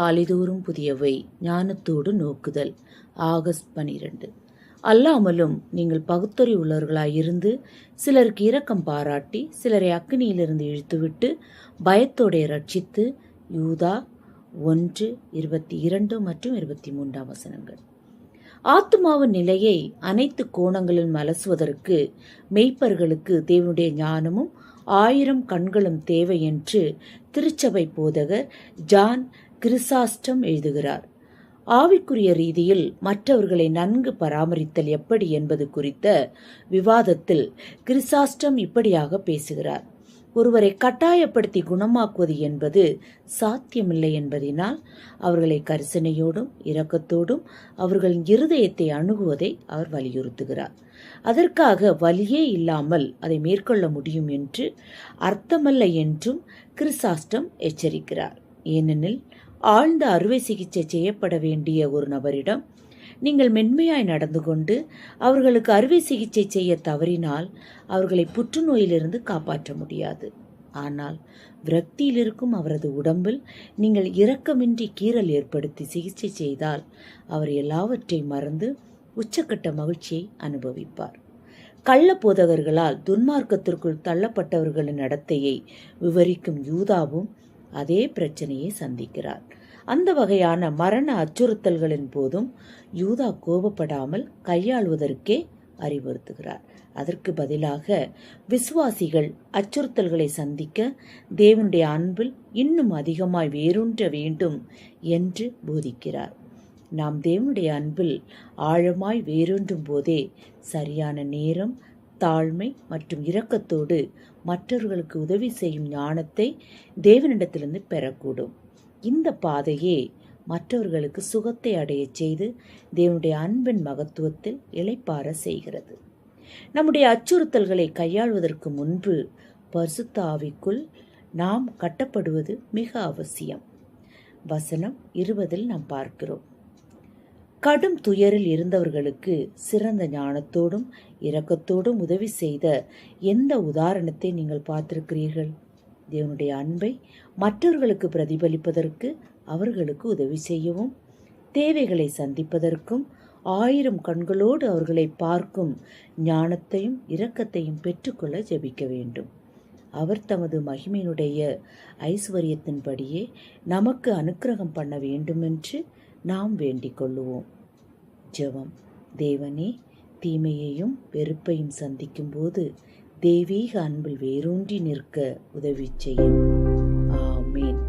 காலைதோறும் புதியவை ஞானத்தோடு நோக்குதல். ஆகஸ்ட் 12. அல்லாமலும் நீங்கள் பகுத்தறிவுள்ளவர்களாயிருந்து சிலருக்கு இரக்கம் பாராட்டி சிலரை அக்கினியிலிருந்து இழுத்துவிட்டு பயத்தோടെ ரட்சித்து. யூதா 1:22 மற்றும் 23 வசனங்கள். ஆத்துமாவின் நிலையை அனைத்து கோணங்களிலும் அலசுவதற்கு மெய்ப்பர்களுக்கு தேவனுடைய ஞானமும் 1000 கண்களும் தேவை என்று திருச்சபை போதகர் ஜான் கிறிசாஸ்டம் எழுதுகிறார். ஆவிக்குரிய ரீதியில் மற்றவர்களை நன்கு பராமரித்தல் எப்படி என்பது குறித்த விவாதத்தில் கிறிசாஸ்டம் இப்படியாக பேசுகிறார். ஒருவரை கட்டாயப்படுத்தி குணமாக்குவது என்பது சாத்தியமில்லை என்பதினால் அவர்களை கரிசனையோடும் இரக்கத்தோடும் அவர்களின் இருதயத்தை அணுகுவதை அவர் வலியுறுத்துகிறார். அதற்காக வலியே இல்லாமல் அதை மேற்கொள்ள முடியும் என்று அர்த்தமல்ல என்றும் கிறிசாஸ்டம் எச்சரிக்கிறார். ஏனெனில் ஆழ்ந்த அறுவை சிகிச்சை செய்யப்பட வேண்டிய ஒரு நபரிடம் நீங்கள் மென்மையாய் நடந்து கொண்டு அவர்களுக்கு அறுவை சிகிச்சை செய்ய தவறினால் அவர்களை புற்றுநோயிலிருந்து காப்பாற்ற முடியாது. ஆனால் விரக்தியில் இருக்கும் அவரது உடம்பில் நீங்கள் இரக்கமின்றி கீறல் ஏற்படுத்தி சிகிச்சை செய்தால் அவர் எல்லாவற்றையும் மறந்து உச்சக்கட்ட மகிழ்ச்சியை அனுபவிப்பார். கள்ள போதகர்களால் துன்மார்க்கத்திற்குள் தள்ளப்பட்டவர்களின் நடத்தையை விவரிக்கும் யூதாவும் அதே பிரச்சனையை சந்திக்கிறார். அந்த வகையான மரண அச்சுறுத்தல்களின் போதும் யூதா கோபப்படாமல் கையாளுவதற்கே அறிவுறுத்துகிறார். அதற்கு பதிலாக விசுவாசிகள் அச்சுறுத்தல்களை சந்திக்க தேவனுடைய அன்பில் இன்னும் அதிகமாய் வேரூன்ற வேண்டும் என்று போதிக்கிறார். நாம் தேவனுடைய அன்பில் ஆழமாய் வேரூன்றும் போதே சரியான நேரம், தாழ்மை மற்றும் இரக்கத்தோடு மற்றவர்களுக்கு உதவி செய்யும் ஞானத்தை தேவனிடத்திலிருந்து பெறக்கூடும். இந்த பாதையே மற்றவர்களுக்கு சுகத்தை அடைய செய்து தேவனுடைய அன்பின் மகத்துவத்தில் இளைப்பாற செய்கிறது. நம்முடைய அச்சுறுத்தல்களை கையாள்வதற்கு முன்பு பரிசுத்த ஆவிக்குள் நாம் கட்டப்படுவது மிக அவசியம். வசனம் 20 நாம் பார்க்கிறோம். கடும் துயரில் இருந்தவர்களுக்கு சிறந்த ஞானத்தோடும் இரக்கத்தோடும் உதவி செய்த எந்த உதாரணத்தை நீங்கள் பார்த்திருக்கிறீர்கள்? தேவனுடைய அன்பை மற்றவர்களுக்கு பிரதிபலிப்பதற்கு, அவர்களுக்கு உதவி செய்யவும், தேவைகளை சந்திப்பதற்கும் 1000 கண்களோடு அவர்களை பார்க்கும் ஞானத்தையும் இரக்கத்தையும் பெற்றுக்கொள்ள ஜெபிக்க வேண்டும். அவர் தமது மகிமையினுடைய ஐஸ்வர்யத்தின்படியே நமக்கு அனுக்கிரகம் பண்ண வேண்டுமென்று நாம் வேண்டிக் கொள்ளுவோம். ஜெபம். தேவனே, தீமையையும் வெறுப்பையும் சந்திக்கும் போது தெய்வீக அன்பில் வேரூன்றி நிற்க உதவி செய்யும். ஆமேன்.